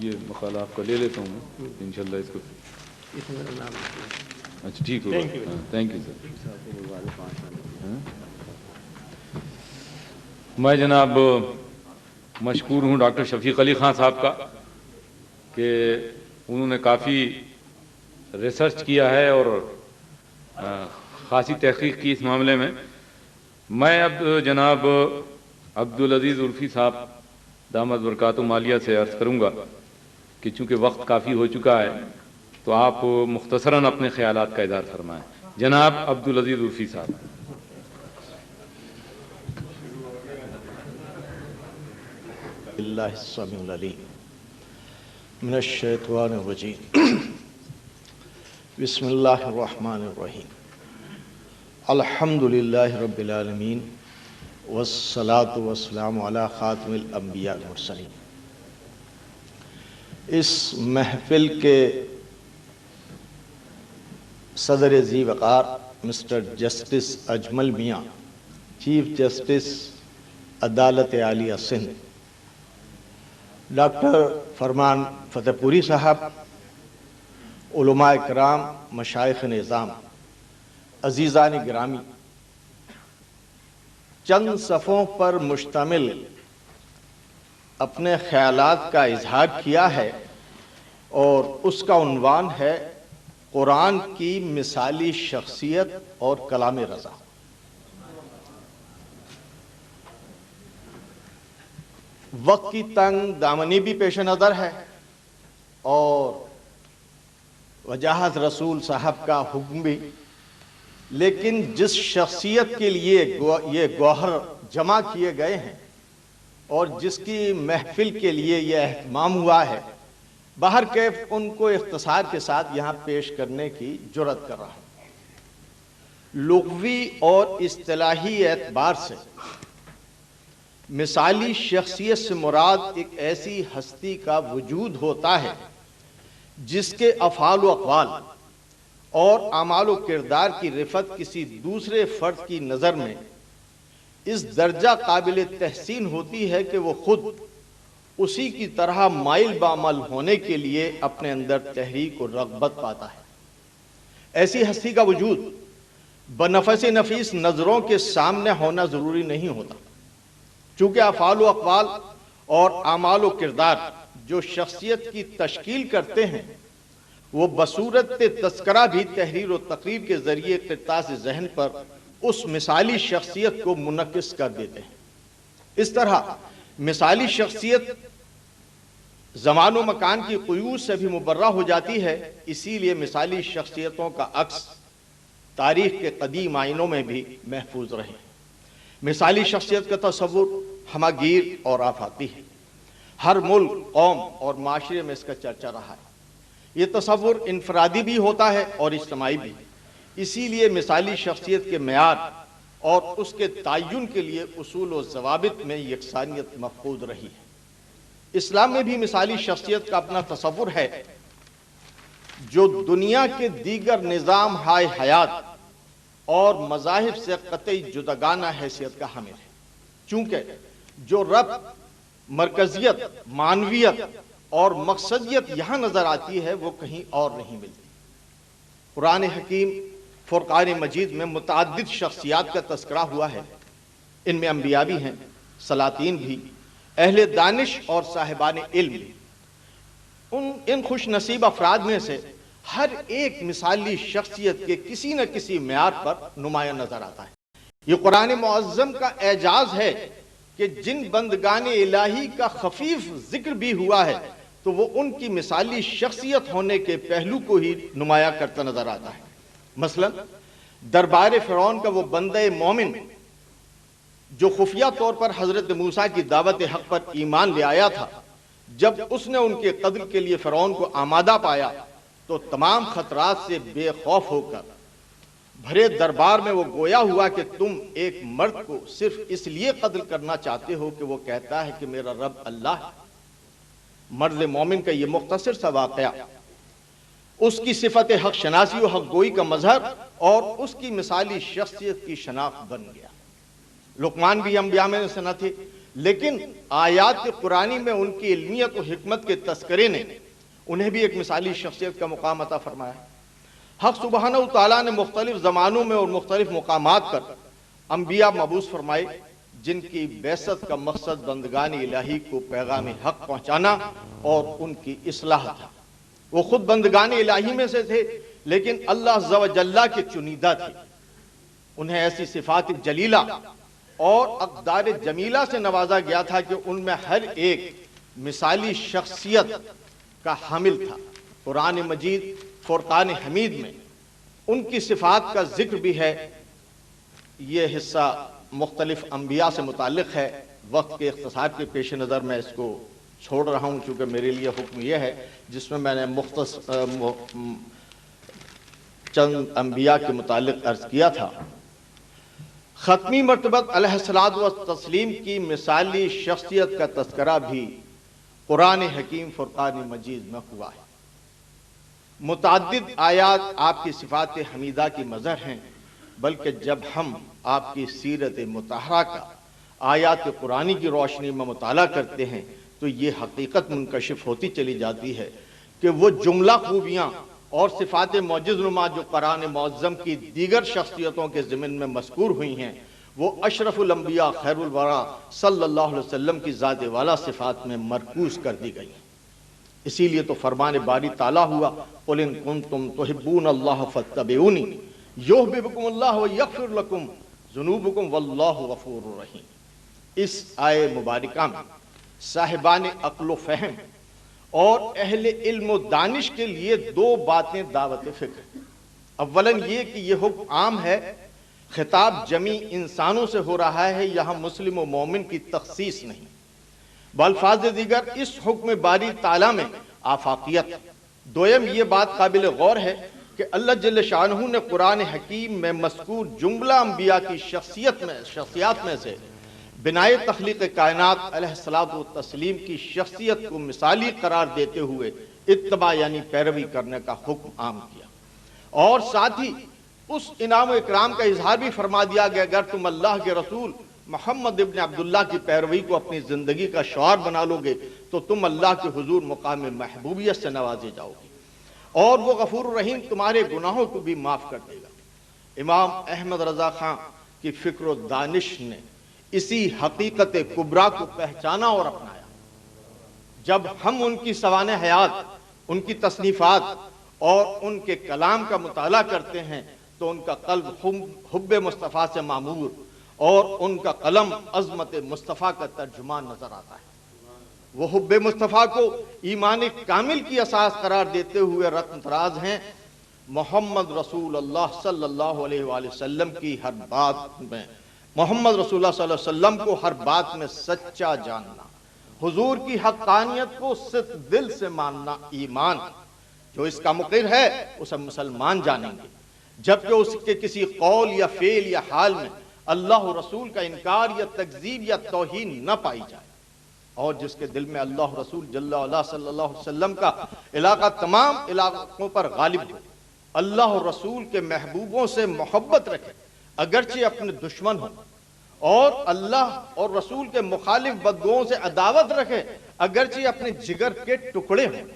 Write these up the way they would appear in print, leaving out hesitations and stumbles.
یہ مقالہ آپ کا لے لیتا ہوں میں انشاءاللہ اس کو. اچھا ٹھیک ہوگا. Thank you sir. میں جناب مشکور ہوں ڈاکٹر شفیق علی خان صاحب کا کہ انہوں نے کافی ریسرچ کیا ہے اور خاصی تحقیق کی اس معاملے میں. میں اب جناب عبدالعزیز عرفی صاحب دامت برکاتہ مالیہ سے عرض کروں گا کہ چونکہ وقت کافی ہو چکا ہے تو آپ مختصراً اپنے خیالات کا اظہار فرمائیں. جناب عبدالعزیز عرفی صاحب. اللہ السمیع العلیم من الشیطان الرجیم. بسم اللہ الرحمن الرحیم. الحمدللہ رب العالمین والصلاة والسلام علی خاتم الانبیاء والمرسلین. اس محفل کے صدر ذی وقار مسٹر جسٹس اجمل میاں، چیف جسٹس عدالت عالیہ سندھ، ڈاکٹر فرمان فتح پوری صاحب، علماء کرام، مشائخ نظام، عزیزان گرامی، چند صفوں پر مشتمل اپنے خیالات کا اظہار کیا ہے اور اس کا عنوان ہے قرآن کی مثالی شخصیت اور کلام رضا. وقت کی تنگ دامنی بھی پیش نظر ہے اور وجاہت رسول صاحب کا حکم بھی، لیکن جس شخصیت کے لیے یہ گوہر جمع کیے گئے ہیں اور جس کی محفل کے لیے یہ اہتمام ہوا ہے، باہر کیف ان کو اختصار کے ساتھ یہاں پیش کرنے کی جرات کر رہا ہوں. لغوی اور اصطلاحی اعتبار سے مثالی شخصیت سے مراد ایک ایسی ہستی کا وجود ہوتا ہے جس کے افعال و اقوال اور اعمال و کردار کی رفت کسی دوسرے فرد کی نظر میں اس درجہ قابل تحسین ہوتی ہے کہ وہ خود اسی کی طرح مائل بعمل ہونے کے لیے اپنے اندر تحریک و رغبت پاتا ہے. ایسی ہستی کا وجود بنفس نفیس نظروں کے سامنے ہونا ضروری نہیں ہوتا، چونکہ افعال و اقوال اور اعمال و کردار جو شخصیت کی تشکیل کرتے ہیں وہ بصورت تذکرہ بھی تحریر و تقریر کے ذریعے قرطاس ذہن پر اس مثالی شخصیت کو منعکس کر دیتے ہیں. اس طرح مثالی شخصیت زمان و مکان کی قیود سے بھی مبرہ ہو جاتی ہے. اسی لیے مثالی شخصیتوں کا عکس تاریخ کے قدیم آئینوں میں بھی محفوظ رہے. مثالی شخصیت کا تصور ہماگیر اور آفاقی ہے. ہر ملک، قوم اور معاشرے میں اس کا چرچا رہا ہے. یہ تصور انفرادی بھی ہوتا ہے اور اجتماعی بھی. اسی لیے مثالی شخصیت کے معیار اور اس کے تعین کے لیے اصول و ضوابط میں یکسانیت مفقود رہی ہے. اسلام میں بھی مثالی شخصیت کا اپنا تصور ہے جو دنیا کے دیگر نظام ہائے حیات اور مذاہب سے قطعی جداگانہ حیثیت کا حامل ہے، چونکہ جو ربط، مرکزیت، معنویت اور مقصدیت یہاں نظر آتی ہے وہ کہیں اور نہیں ملتی. قرآن حکیم فرقان مجید میں متعدد شخصیات کا تذکرہ ہوا ہے. ان میں انبیاء بھی ہیں، سلاطین بھی، اہل دانش اور صاحبان علم بھی. ان خوش نصیب افراد میں سے ہر ایک مثالی شخصیت کے کسی نہ کسی معیار پر نمایاں نظر آتا ہے. یہ قرآن معظم کا اعجاز ہے کہ جن بندگان الہی کا خفیف ذکر بھی ہوا ہے تو وہ ان کی مثالی شخصیت ہونے کے پہلو کو ہی نمایاں کرتا نظر آتا ہے. مثلا دربار فرعون کا وہ بندہ مومن جو خفیہ طور پر حضرت موسیٰ کی دعوت حق پر ایمان لے آیا تھا، جب اس نے ان کے قتل کے لیے فرعون کو آمادہ پایا تو تمام خطرات سے بے خوف ہو کر بھرے دربار میں وہ گویا ہوا کہ تم ایک مرد کو صرف اس لیے قتل کرنا چاہتے ہو کہ وہ کہتا ہے کہ میرا رب اللہ ہے. مرد مومن کا یہ مختصر سا واقعہ اس کی صفت حق شناسی و حق گوئی کا مظہر اور اس کی مثالی شخصیت کی شناخت بن گیا. لقمان بھی انبیاء میں سے نہ تھے، لیکن آیات قرآنی میں ان کی علمیت و حکمت کے تذکرے نے انہیں بھی ایک مثالی شخصیت کا مقام عطا فرمایا ہے۔ حق سبحانہ وتعالیٰ نے مختلف زمانوں میں اور مختلف مقامات پر انبیاء مبعوث فرمائے جن کی بعثت کا مقصد بندگان الہی کو پیغام حق پہنچانا اور ان کی اصلاح تھا۔ وہ خود بندگان الہی میں سے تھے، لیکن اللہ عز و جل کے چنیدہ تھے۔ انہیں ایسی صفات جلیلہ اور اقدار جمیلہ سے نوازا گیا تھا کہ ان میں ہر ایک مثالی شخصیت کا حامل تھا۔ قرآن مجید فرقان حمید میں ان کی صفات کا ذکر بھی ہے۔ یہ حصہ مختلف انبیاء سے متعلق ہے۔ وقت کے اختصار کے پیش نظر میں اس کو چھوڑ رہا ہوں، چونکہ میرے لیے حکم یہ ہے جس میں نے چند انبیاء کے متعلق عرض کیا تھا۔ ختمی مرتبت علیہ الصلوۃ والتسلیم کی مثالی شخصیت کا تذکرہ بھی قرآن حکیم فرقان مجید میں ہوا ہے۔ متعدد آیات آپ کی صفات حمیدہ کی مظہر ہیں، بلکہ جب ہم آپ کی سیرت مطہرہ کا آیات قرآنی کی روشنی میں مطالعہ کرتے ہیں تو یہ حقیقت منکشف ہوتی چلی جاتی ہے کہ وہ جملہ خوبیاں اور صفات معجز نما جو قرآن معظم کی دیگر شخصیتوں کے ضمن میں مذکور ہوئی ہیں، وہ اشرف الانبیاء خیر الورا صلی اللہ علیہ وسلم کی ذات والا صفات میں مرکوز کر دی گئی ہیں۔ اسی لیے تو فرمان باری تعالیٰ ہوا قُلْ إِن كُنتُمْ تُحِبُّونَ اللَّهَ فَاتَّبِعُونِي يُحْبِبْكُمُ اللَّهُ وَيَغْفِرْ لَكُمْ ذُنُوبَكُمْ وَاللَّهُ غَفُورٌ رَحِيمٌ۔ اس آیے مبارکہ میں صاحبان عقل و فہم اور اہل علم و دانش کے لیے دو باتیں دعوت فکر۔ اولاً یہ کہ یہ حکم عام ہے، خطاب جمیع انسانوں سے ہو رہا ہے، یہاں مسلم و مومن کی تخصیص نہیں۔ بالفاظ دیگر اس حکم باری تعالیٰ میں آفاقیت۔ دویم یہ بات قابل غور ہے کہ اللہ جل شانہ نے قرآن حکیم میں مذکور جملہ انبیاء کی شخصیات میں سے بنائے تخلیق کائنات علیہ الصلوۃ والتسلیم کی شخصیت کو مثالی قرار دیتے ہوئے اتباع یعنی پیروی کرنے کا حکم عام کیا، اور ساتھ ہی اس انعام و اکرام کا اظہار بھی فرما دیا کہ اگر تم اللہ کے رسول محمد ابن عبداللہ کی پیروی کو اپنی زندگی کا شعار بنا لو گے تو تم اللہ کے حضور مقام محبوبیت سے نوازے جاؤ گے، اور وہ غفور الرحیم تمہارے گناہوں کو بھی معاف کر دے گا۔ امام احمد رضا خان کی فکر و دانش نے اسی حقیقت کبریٰ کو پہچانا اور اپنایا۔ جب ہم ان کی سوانح حیات، ان کی تصنیفات اور ان کے کلام کا مطالعہ کرتے ہیں تو ان کا قلب حب مصطفیٰ سے معمور اور ان کا قلم عظمت مصطفیٰ کا ترجمان نظر آتا ہے۔ وہ حب مصطفیٰ کو ایمان کامل کی اساس قرار دیتے ہوئے رکن تراز ہیں۔ محمد رسول اللہ صلی اللہ علیہ وآلہ وسلم کی ہر بات میں، محمد رسول اللہ صلی اللہ علیہ وسلم کو ہر بات میں سچا جاننا، حضور کی حقانیت کو صدق دل سے ماننا ایمان۔ جو اس کا مقر ہے اسے مسلمان جانیں گے، جبکہ اس کے کسی قول یا فعل یا حال میں اللہ رسول کا انکار یا تکذیب یا توہین نہ پائی جائے، اور جس کے دل میں اللہ رسول جل وعلا صلی اللہ علیہ وسلم کا علاقہ تمام علاقوں پر غالب ہو، اللہ اور رسول کے محبوبوں سے محبت رکھے اگرچہ اپنے دشمن ہوں، اور اللہ اور رسول کے مخالف بدگوؤں سے عداوت رکھے اگرچہ اپنے جگر کے ٹکڑے ہوں۔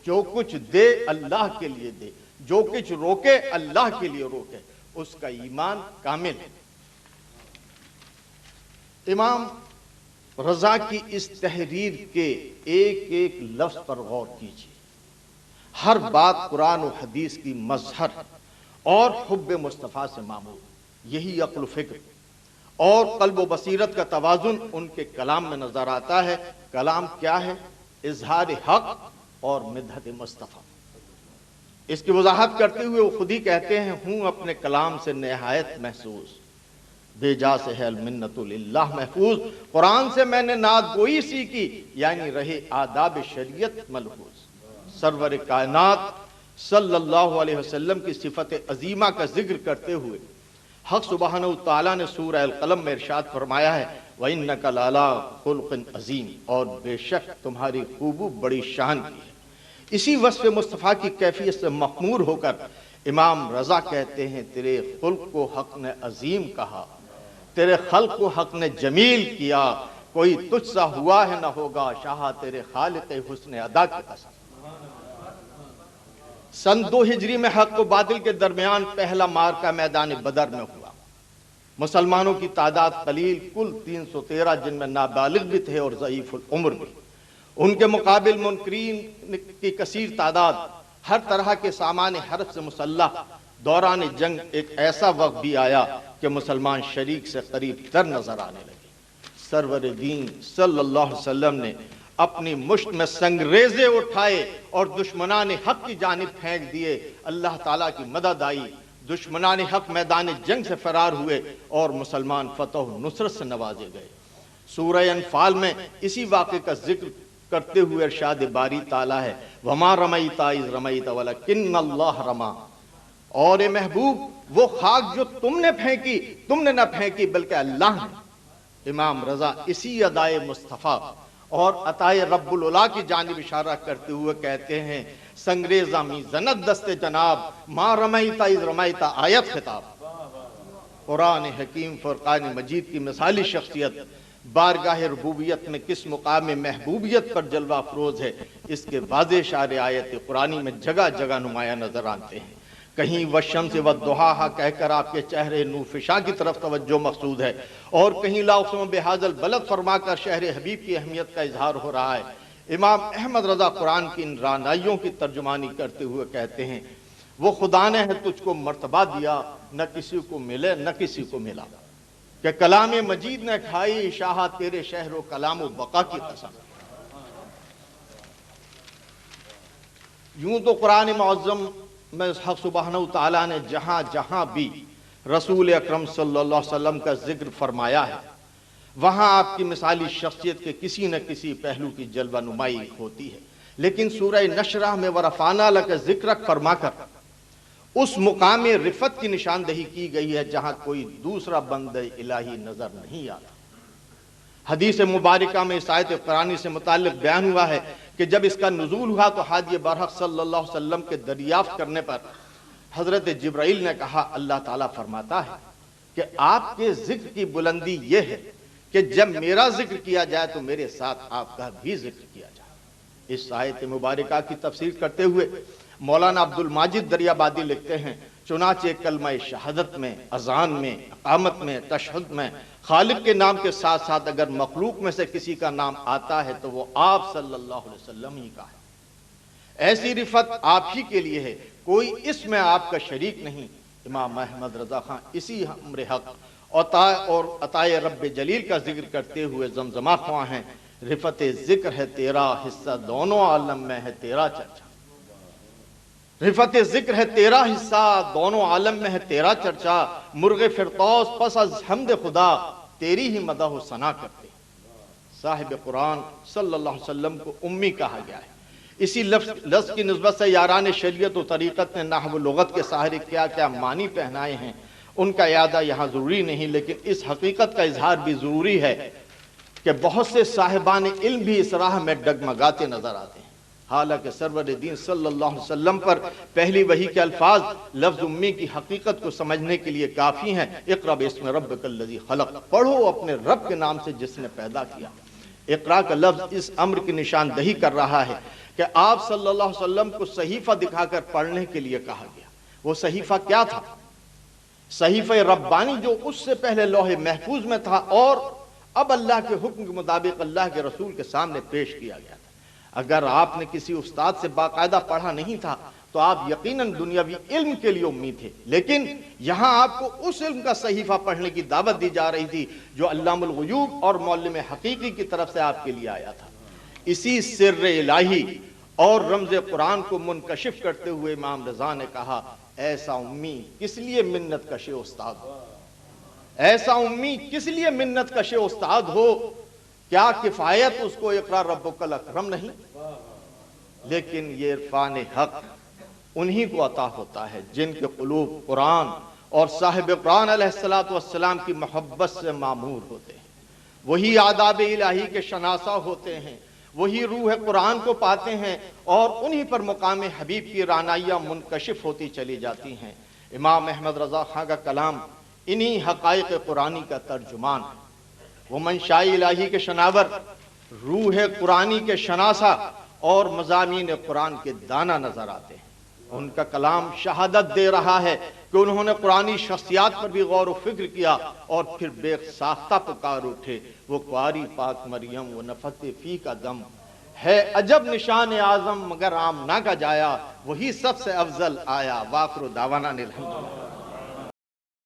جو کچھ دے اللہ کے لیے دے، جو کچھ روکے اللہ کے لیے روکے، اس کا ایمان کامل ہے۔ امام رضا کی اس تحریر کے ایک ایک لفظ پر غور کیجیے۔ ہر بات قرآن و حدیث کی مظہر اور حب مصطفیٰ سے معمول، یہی عقل و فکر اور قلب و بصیرت کا توازن ان کے کلام میں نظر آتا ہے۔ کلام کیا ہے؟ اظہار حق اور مدحت مصطفیٰ۔ اس کی وضاحت کرتے ہوئے وہ خود ہی کہتے ہیں، ہوں اپنے کلام سے نہایت محسوس، بے جا سے ہے المنت للہ محفوظ۔ قرآن سے میں نے نعت گوئی سیکھی، یعنی رہے آداب شریعت ملحوظ۔ سرور کائنات صلی اللہ علیہ وسلم کی صفت عظیمہ کا ذکر کرتے ہوئے حق سبحانہ وتعالیٰ نے سورہ القلم میں ارشاد فرمایا ہے، وَإِنَّكَ لَعَلَىٰ خُلُقٍ عَظِيمٍ، اور بے شک تمہاری خوبو بڑی شان کی ہے۔ اسی وصف مصطفیٰ کی کیفیت سے مخمور ہو کر امام رضا کہتے ہیں، تیرے خلق کو حق نے عظیم کہا، تیرے خلق کو حق نے جمیل کیا، کوئی تجھ سا ہوا ہے نہ ہوگا شاہ تیرے خالق حسن ادا کی قسم۔ سن 2 ہجری میں حق و باطل کے درمیان پہلا معرکہ میدان بدر میں ہوا۔ مسلمانوں کی تعداد قلیل، کل 313 جن میں نابالغ بھی تھے اور ضعیف العمر بھی۔ ان کے مقابل منکرین کی کثیر تعداد، ہر طرح کے سامان حرب سے مسلح۔ دوران جنگ ایک ایسا وقت بھی آیا کہ مسلمان شریک سے قریب تر نظر آنے لگے۔ سرور دین صلی اللہ علیہ وسلم نے اپنی مشت میں سنگریزے اٹھائے اور دشمنان حق کی جانب پھینک دیے۔ اللہ تعالیٰ کی مدد آئی، دشمنان حق میدان جنگ سے فرار ہوئے اور مسلمان فتح و نصرت سے نوازے گئے۔ سورہ انفال میں اسی واقعے کا ذکر کرتے ہوئے ارشاد باری تعالیٰ ہے وَمَا رَمَيْتَ إِذْ رَمَيْتَ وَلَكِنَّ اللَّهَ رَمَى۔ اور اے محبوب وہ خاک جو تم نے پھینکی، تم نے نہ پھینکی بلکہ اللہ نے۔ امام رضا اسی ادائے مصطفیٰ اور عطائے رب العلا کی جانب اشارہ کرتے ہوئے کہتے ہیں سنگریزہ می زند دست جناب ما رمیتا اذ رمیتا آیت خطاب۔ قرآن حکیم فرقان مجید کی مثالی شخصیت بارگاہ ربوبیت میں کس مقام محبوبیت پر جلوہ افروز ہے، اس کے واضح اشارے آیت قرآنی میں جگہ جگہ نمایاں نظر آتے ہیں۔ کہیں والشمس والضحاہا کہہ کر آپ کے چہرے نورفشاں کی طرف توجہ مقصود ہے، اور کہیں لا اقسم بہذا البلد فرما کر شہر حبیب کی اہمیت کا اظہار ہو رہا ہے۔ امام احمد رضا قرآن کی ان رانائیوں کی ترجمانی کرتے ہوئے کہتے ہیں وہ خدا نے ہے تجھ کو مرتبہ دیا، نہ کسی کو ملے نہ کسی کو ملا، کہ کلام مجید نے کھائی شاہ تیرے شہر و کلام و بقا کی قسم۔ یوں تو قرآن معظم میں حق سبحانہ تعالیٰ نے جہاں جہاں بھی رسول اکرم صلی اللہ علیہ وسلم کا ذکر فرمایا ہے وہاں آپ کی مثالی شخصیت کے کسی نہ کسی پہلو کی جلوہ نمائی ہوتی ہے، لیکن سورہ نشرہ میں ورفعنا لک ذکرک فرما کر اس مقام رفت کی نشاندہی کی گئی ہے جہاں کوئی دوسرا بندہ الہی نظر نہیں آتا۔ حدیث مبارکہ میں اس آیت قرآنی سے متعلق بیان ہوا ہے کہ جب اس کا نزول ہوا تو حادی برحق صلی اللہ علیہ وسلم کے دریافت کرنے پر حضرت جبرائیل نے کہا اللہ تعالیٰ فرماتا ہے کہ آپ کے ذکر کی بلندی یہ ہے کہ جب میرا ذکر کیا جائے تو میرے ساتھ آپ کا بھی ذکر کیا جائے۔ اس آیت مبارکہ کی تفسیر کرتے ہوئے مولانا عبد الماجد دریابادی لکھتے ہیں چنانچہ کلمہ شہادت میں، اذان میں، اقامت میں، تشہد میں خالق کے نام کے ساتھ ساتھ اگر مخلوق میں سے کسی کا نام آتا ہے تو وہ آپ صلی اللہ علیہ وسلم ہی کا ہے۔ ایسی رفت آپ ہی کے لیے ہے، کوئی اس میں آپ کا شریک نہیں۔ امام احمد رضا خان اسی امر حق اور عطائے رب جلیل کا ذکر کرتے ہوئے زمزمہ خواں ہیں رفت ذکر ہے تیرا حصہ دونوں عالم میں ہے تیرا چرچا۔ رفت ذکر ہے تیرا حصہ دونوں عالم میں ہے تیرا چرچا، مرغ فردوس پس از حمد خدا تیری ہی مدح و ثنا کرتے۔ صاحب قرآن صلی اللہ علیہ وسلم کو امی کہا گیا ہے۔ اسی لفظ کی نسبت سے یاران شریعت و طریقت نے نحو و لغت کے سہارے کیا کیا معنی پہنائے ہیں ان کا اعادہ یہاں ضروری نہیں، لیکن اس حقیقت کا اظہار بھی ضروری ہے کہ بہت سے صاحبان علم بھی اس راہ میں ڈگمگاتے نظر آتے ہیں، حالانکہ سرور دین صلی اللہ علیہ وسلم پر پہلی وحی کے الفاظ لفظ امی کی حقیقت کو سمجھنے کے لیے کافی ہیں۔ اقرأ باسم ربک الذی خلق، پڑھو اپنے رب کے نام سے جس نے پیدا کیا۔ اقرأ کا لفظ اس امر کی نشاندہی کر رہا ہے کہ آپ صلی اللہ علیہ وسلم کو صحیفہ دکھا کر پڑھنے کے لیے کہا گیا۔ وہ صحیفہ کیا تھا؟ صحیفہ ربانی جو اس سے پہلے لوح محفوظ میں تھا اور اب اللہ کے حکم کے مطابق اللہ کے رسول کے سامنے پیش کیا گیا تھا۔ اگر آپ نے کسی استاد سے باقاعدہ پڑھا نہیں تھا تو آپ یقیناً دنیاوی علم کے لیے امید تھے، لیکن یہاں آپ کو اس علم کا صحیفہ پڑھنے کی دعوت دی جا رہی تھی جو علام الغیوب اور معلم حقیقی کی طرف سے آپ کے لیے آیا تھا۔ اسی سر الہی اور رمز قرآن کو منکشف کرتے ہوئے امام رضا نے کہا ایسا امی کس لیے منت کش استاد ہو، ایسا امی کس لیے منت کش استاد ہو، کیا کفایت اس کو اقرا ربک الاکرم نہیں؟ لیکن یہ عرفان حق انہی کو عطا ہوتا ہے جن کے قلوب قرآن اور صاحب قرآن علیہ السلام کی محبت سے معمور ہوتے ہیں، وہی آداب الہی کے شناسہ ہوتے ہیں، وہی روح قرآن کو پاتے ہیں اور انہی پر مقام حبیب کی رانائیاں منکشف ہوتی چلی جاتی ہیں۔ امام احمد رضا خان کا کلام انہی حقائق قرآنی کا ترجمان ہے۔ وہ منشاء الہی کے شناور، روح قرآنی کے شناسہ اور مضامین قرآن کے دانا نظر آتے ہیں۔ ان کا کلام شہادت دے رہا ہے کہ انہوں نے قرآنی شخصیات پر بھی غور و فکر کیا اور پھر بے ساختہ پکار اٹھے، وہ قاری پاک مریم و نفت فی کا دم ہے عجب نشان اعظم مگر آمنہ کا جایا، وہی سب سے افضل آیا۔ وآخر دعوانا الحمدللہ۔